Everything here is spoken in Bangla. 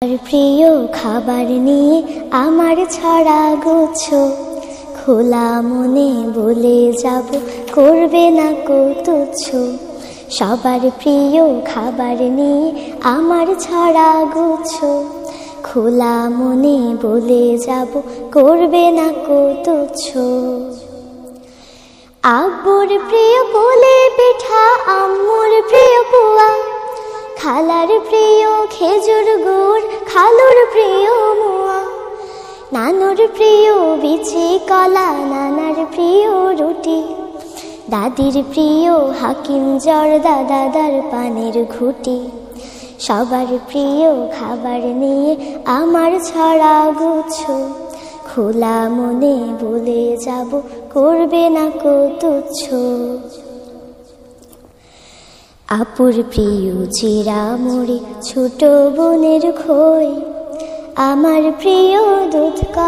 আর প্রিয় খাবার নিয়ে আমার ছড়া গুচ্ছ, খোলা মনে বলে যাব করবে না কো তুচ্ছ। সবার প্রিয় খাবার নিয়ে আমার ছড়া গুচ্ছ, খোলা মনে বলে যাব করবে না কো তুচ্ছ। আব্বুর প্রিয় বলে পিঠা, আম্মুর প্রিয় পোয়া, খালার প্রিয় খেজুর গুড়, খালুর প্রিয় মোয়া, নানুর প্রিয় বিচি কলা, নানার প্রিয় রুটি, দাদির প্রিয় হাকিম জর্দা, দাদার পানের ঘুটি। সবার প্রিয় খাবার নিয়ে আমার ছড়া গুচ্ছ, খোলা মনে বলে যাব করবে না কো তুচ্ছ। আপুর প্রিয় জিরা মুড়ি, ছোট বোনের খই, আমার প্রিয় দুধ।